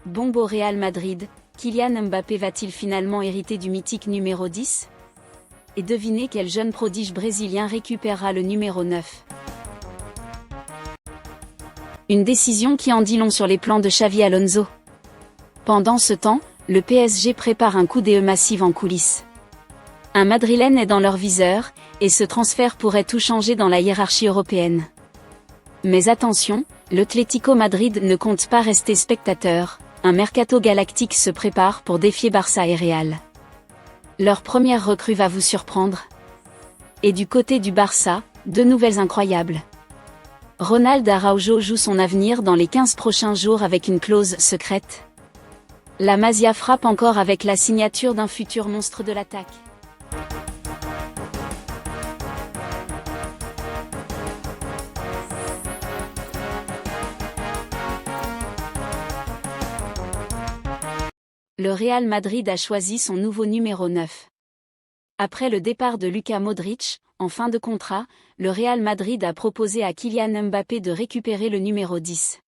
Bombe au Real Madrid, Kylian Mbappé va-t-il finalement hériter du mythique numéro 10 ? Et devinez quel jeune prodige brésilien récupérera le numéro 9. Une décision qui en dit long sur les plans de Xavi Alonso. Pendant ce temps, le PSG prépare un coup d'e massif en coulisses. Un Madrilène est dans leur viseur, et ce transfert pourrait tout changer dans la hiérarchie européenne. Mais attention, l'Atlético Madrid ne compte pas rester spectateur, un mercato galactique se prépare pour défier Barça et Real. Leur première recrue va vous surprendre. Et du côté du Barça, deux nouvelles incroyables. Ronald Araujo joue son avenir dans les 15 prochains jours avec une clause secrète. La Masia frappe encore avec la signature d'un futur monstre de l'attaque. Le Real Madrid a choisi son nouveau numéro 9. Après le départ de Luka Modric, en fin de contrat, le Real Madrid a proposé à Kylian Mbappé de récupérer le numéro 10.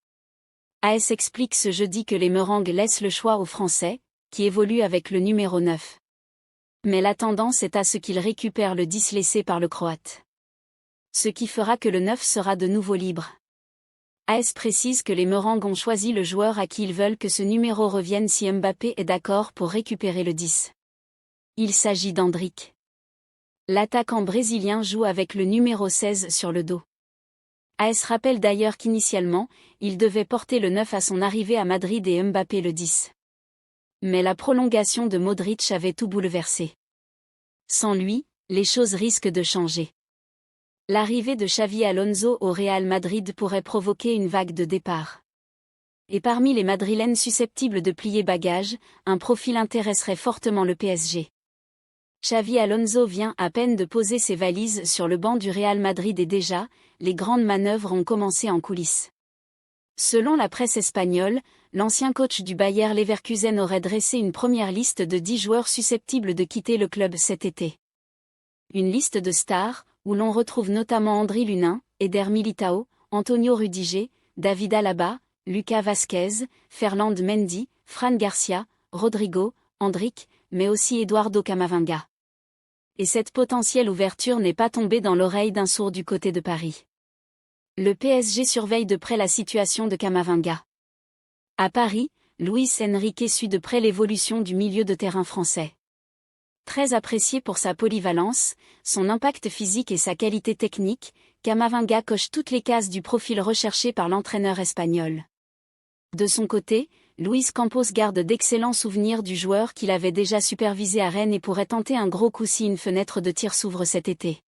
AS explique ce jeudi que les Merengues laissent le choix aux Français, qui évoluent avec le numéro 9. Mais la tendance est à ce qu'il récupère le 10 laissé par le Croate. Ce qui fera que le 9 sera de nouveau libre. AS précise que les Merengues ont choisi le joueur à qui ils veulent que ce numéro revienne si Mbappé est d'accord pour récupérer le 10. Il s'agit d'Endrick. L'attaquant brésilien joue avec le numéro 16 sur le dos. AS rappelle d'ailleurs qu'initialement, il devait porter le 9 à son arrivée à Madrid et Mbappé le 10. Mais la prolongation de Modric avait tout bouleversé. Sans lui, les choses risquent de changer. L'arrivée de Xavi Alonso au Real Madrid pourrait provoquer une vague de départ. Et parmi les Madrilènes susceptibles de plier bagages, un profil intéresserait fortement le PSG. Xavi Alonso vient à peine de poser ses valises sur le banc du Real Madrid et déjà, les grandes manœuvres ont commencé en coulisses. Selon la presse espagnole, l'ancien coach du Bayer Leverkusen aurait dressé une première liste de 10 joueurs susceptibles de quitter le club cet été. Une liste de stars, où l'on retrouve notamment Andriy Lunin, Eder Militao, Antonio Rudiger, David Alaba, Lucas Vázquez, Ferland Mendy, Fran Garcia, Rodrigo, Endrick, mais aussi Eduardo Camavinga. Et cette potentielle ouverture n'est pas tombée dans l'oreille d'un sourd du côté de Paris. Le PSG surveille de près la situation de Camavinga. À Paris, Luis Enrique suit de près l'évolution du milieu de terrain français. Très apprécié pour sa polyvalence, son impact physique et sa qualité technique, Camavinga coche toutes les cases du profil recherché par l'entraîneur espagnol. De son côté, Luis Campos garde d'excellents souvenirs du joueur qu'il avait déjà supervisé à Rennes et pourrait tenter un gros coup si une fenêtre de tir s'ouvre cet été.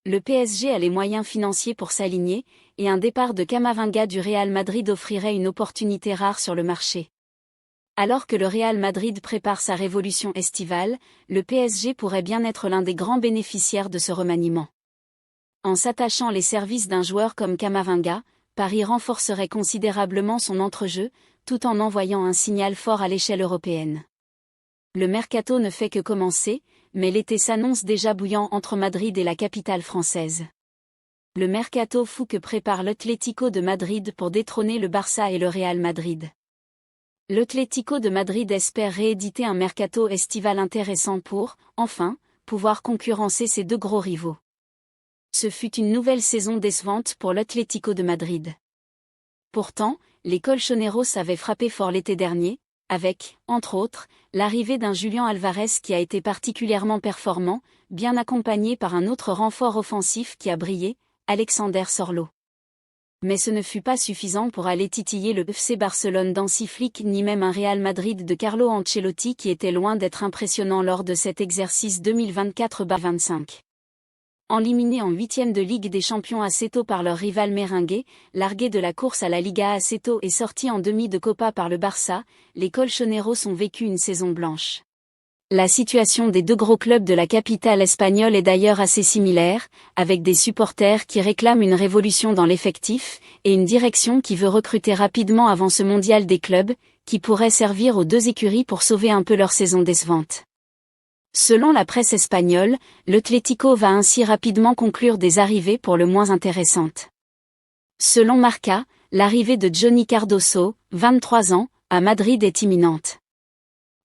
Le PSG a les moyens financiers pour s'aligner, et un départ de Camavinga du Real Madrid offrirait une opportunité rare sur le marché. Alors que le Real Madrid prépare sa révolution estivale, le PSG pourrait bien être l'un des grands bénéficiaires de ce remaniement. En s'attachant les services d'un joueur comme Camavinga, Paris renforcerait considérablement son entrejeu, tout en envoyant un signal fort à l'échelle européenne. Le mercato ne fait que commencer, mais l'été s'annonce déjà bouillant entre Madrid et la capitale française. Le mercato fou que prépare l'Atlético de Madrid pour détrôner le Barça et le Real Madrid. L'Atlético de Madrid espère rééditer un mercato estival intéressant pour, enfin, pouvoir concurrencer ses deux gros rivaux. Ce fut une nouvelle saison décevante pour l'Atlético de Madrid. Pourtant, les Colchoneros avaient frappé fort l'été dernier, avec, entre autres, l'arrivée d'un Julián Alvarez qui a été particulièrement performant, bien accompagné par un autre renfort offensif qui a brillé, Alexander Sorlo. Mais ce ne fut pas suffisant pour aller titiller le FC Barcelone d'Hansi Flick ni même un Real Madrid de Carlo Ancelotti qui était loin d'être impressionnant lors de cet exercice 2024-25. Enliminés en 8e de Ligue des Champions assez tôt par leur rival merengue, largués de la course à la Liga assez tôt et sortis en demi de Copa par le Barça, les Colchoneros ont vécu une saison blanche. La situation des deux gros clubs de la capitale espagnole est d'ailleurs assez similaire, avec des supporters qui réclament une révolution dans l'effectif, et une direction qui veut recruter rapidement avant ce mondial des clubs, qui pourrait servir aux deux écuries pour sauver un peu leur saison décevante. Selon la presse espagnole, l'Atlético va ainsi rapidement conclure des arrivées pour le moins intéressantes. Selon Marca, l'arrivée de Johnny Cardoso, 23 ans, à Madrid est imminente.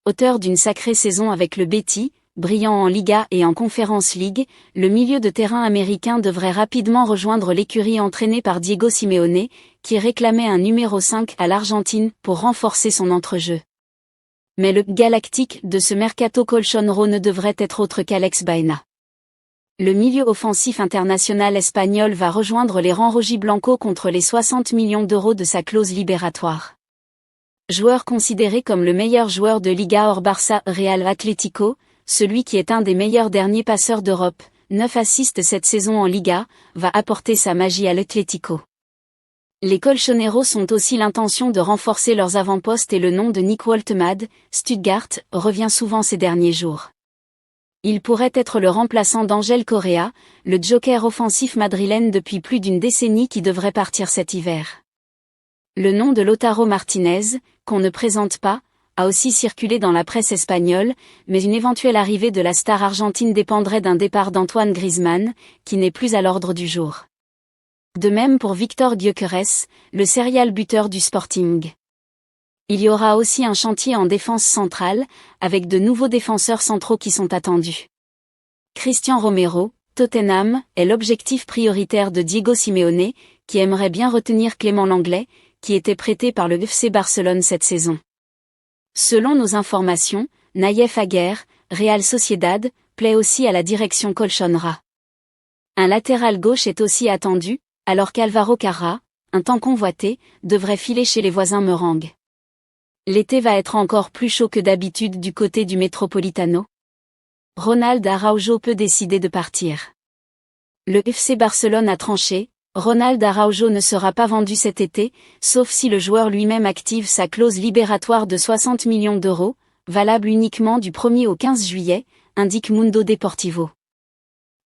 Auteur d'une sacrée saison avec le Betis, brillant en Liga et en Conference League, le milieu de terrain américain devrait rapidement rejoindre l'écurie entraînée par Diego Simeone, qui réclamait un numéro 5 à l'Argentine pour renforcer son entrejeu. Mais le galactique de ce mercato colchonero ne devrait être autre qu'Alex Baena. Le milieu offensif international espagnol va rejoindre les rangs rojiblancos contre les 60 millions d'euros de sa clause libératoire. Joueur considéré comme le meilleur joueur de Liga hors Barça Real Atlético, celui qui est un des meilleurs derniers passeurs d'Europe, 9 assists cette saison en Liga, va apporter sa magie à l'Atlético. Les colchoneros ont aussi l'intention de renforcer leurs avant-postes et le nom de Nick Woltemade, Stuttgart, revient souvent ces derniers jours. Il pourrait être le remplaçant d'Angel Correa, le joker offensif madrilène depuis plus d'une décennie qui devrait partir cet hiver. Le nom de Lautaro Martinez, qu'on ne présente pas, a aussi circulé dans la presse espagnole, mais une éventuelle arrivée de la star argentine dépendrait d'un départ d'Antoine Griezmann, qui n'est plus à l'ordre du jour. De même pour Victor Gyökeres, le serial buteur du Sporting. Il y aura aussi un chantier en défense centrale, avec de nouveaux défenseurs centraux qui sont attendus. Christian Romero, Tottenham, est l'objectif prioritaire de Diego Simeone, qui aimerait bien retenir Clément Lenglet, qui était prêté par le FC Barcelone cette saison. Selon nos informations, Naïef Aguer, Real Sociedad, plaît aussi à la direction colchonera. Un latéral gauche est aussi attendu, alors qu'Alvaro Carra, un tant convoité, devrait filer chez les voisins merengues. L'été va être encore plus chaud que d'habitude du côté du Metropolitano. Ronald Araujo peut décider de partir. Le FC Barcelone a tranché, Ronald Araujo ne sera pas vendu cet été, sauf si le joueur lui-même active sa clause libératoire de 60 millions d'euros, valable uniquement du 1er au 15 juillet, indique Mundo Deportivo.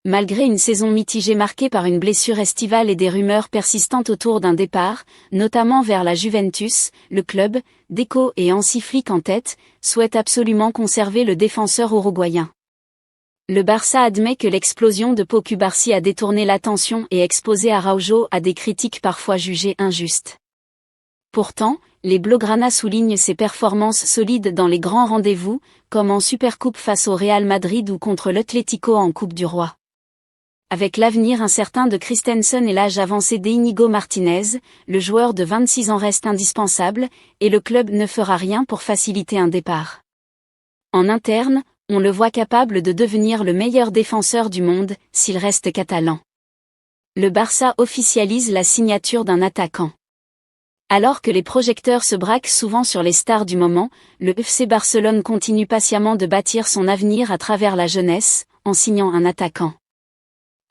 Malgré une saison mitigée marquée par une blessure estivale et des rumeurs persistantes autour d'un départ, notamment vers la Juventus, le club, Deco et Hansi Flick en tête, souhaite absolument conserver le défenseur uruguayen. Le Barça admet que l'explosion de Pau Cubarsí a détourné l'attention et exposé Araujo à des critiques parfois jugées injustes. Pourtant, les Blaugrana soulignent ses performances solides dans les grands rendez-vous, comme en Supercoupe face au Real Madrid ou contre l'Atlético en Coupe du Roi. Avec l'avenir incertain de Christensen et l'âge avancé d'Íñigo Martínez, le joueur de 26 ans reste indispensable, et le club ne fera rien pour faciliter un départ. En interne, on le voit capable de devenir le meilleur défenseur du monde, s'il reste catalan. Le Barça officialise la signature d'un attaquant. Alors que les projecteurs se braquent souvent sur les stars du moment, le FC Barcelone continue patiemment de bâtir son avenir à travers la jeunesse, en signant un attaquant.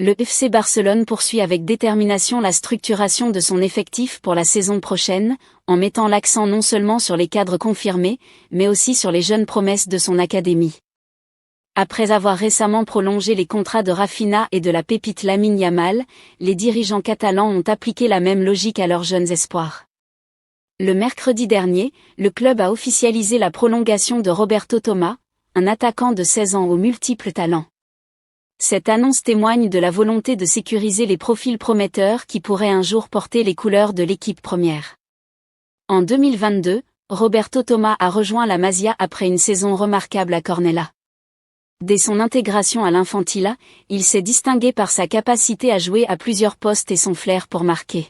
Le FC Barcelone poursuit avec détermination la structuration de son effectif pour la saison prochaine, en mettant l'accent non seulement sur les cadres confirmés, mais aussi sur les jeunes promesses de son académie. Après avoir récemment prolongé les contrats de Rafinha et de la pépite Lamine Yamal, les dirigeants catalans ont appliqué la même logique à leurs jeunes espoirs. Le mercredi dernier, le club a officialisé la prolongation de Roberto Thomas, un attaquant de 16 ans aux multiples talents. Cette annonce témoigne de la volonté de sécuriser les profils prometteurs qui pourraient un jour porter les couleurs de l'équipe première. En 2022, Roberto Thomas a rejoint la Masia après une saison remarquable à Cornellà. Dès son intégration à l'Infantila, il s'est distingué par sa capacité à jouer à plusieurs postes et son flair pour marquer.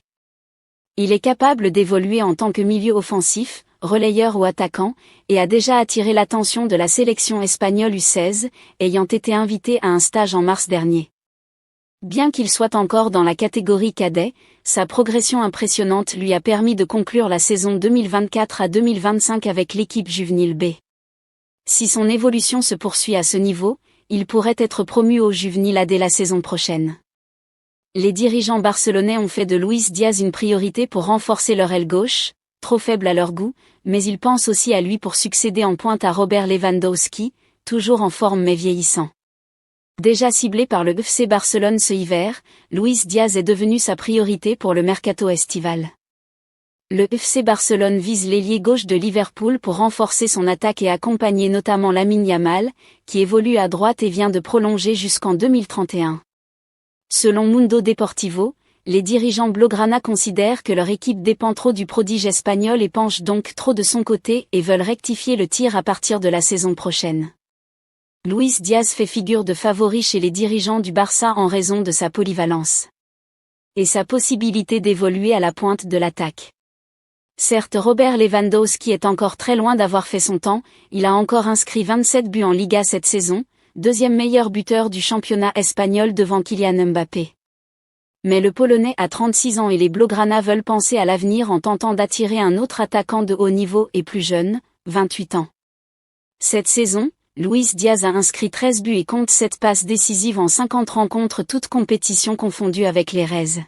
Il est capable d'évoluer en tant que milieu offensif, relayeur ou attaquant, et a déjà attiré l'attention de la sélection espagnole U16, ayant été invité à un stage en mars dernier. Bien qu'il soit encore dans la catégorie cadet, sa progression impressionnante lui a permis de conclure la saison 2024 à 2025 avec l'équipe juvénile B. Si son évolution se poursuit à ce niveau, il pourrait être promu au juvénile A dès la saison prochaine. Les dirigeants barcelonais ont fait de Luis Diaz une priorité pour renforcer leur aile gauche, trop faible à leur goût, mais ils pensent aussi à lui pour succéder en pointe à Robert Lewandowski, toujours en forme mais vieillissant. Déjà ciblé par le FC Barcelone ce hiver, Luis Diaz est devenu sa priorité pour le mercato estival. Le FC Barcelone vise l'ailier gauche de Liverpool pour renforcer son attaque et accompagner notamment Lamine Yamal, qui évolue à droite et vient de prolonger jusqu'en 2031. Selon Mundo Deportivo, les dirigeants blaugrana considèrent que leur équipe dépend trop du prodige espagnol et penche donc trop de son côté et veulent rectifier le tir à partir de la saison prochaine. Luis Diaz fait figure de favori chez les dirigeants du Barça en raison de sa polyvalence et sa possibilité d'évoluer à la pointe de l'attaque. Certes, Robert Lewandowski est encore très loin d'avoir fait son temps, il a encore inscrit 27 buts en Liga cette saison, deuxième meilleur buteur du championnat espagnol devant Kylian Mbappé. Mais le Polonais a 36 ans et les blaugrana veulent penser à l'avenir en tentant d'attirer un autre attaquant de haut niveau et plus jeune, 28 ans. Cette saison, Luis Diaz a inscrit 13 buts et compte 7 passes décisives en 50 rencontres toutes compétitions confondues avec les Reds.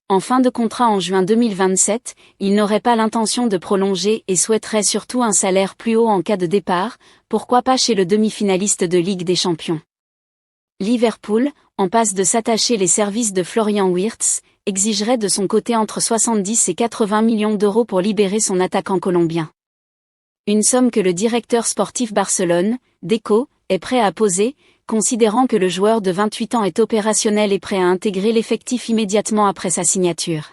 En fin de contrat en juin 2027, il n'aurait pas l'intention de prolonger et souhaiterait surtout un salaire plus haut en cas de départ, pourquoi pas chez le demi-finaliste de Ligue des Champions. Liverpool, en passe de s'attacher les services de Florian Wirtz, exigerait de son côté entre 70 et 80 millions d'euros pour libérer son attaquant colombien. Une somme que le directeur sportif Barcelone, Deco, est prêt à poser, considérant que le joueur de 28 ans est opérationnel et prêt à intégrer l'effectif immédiatement après sa signature.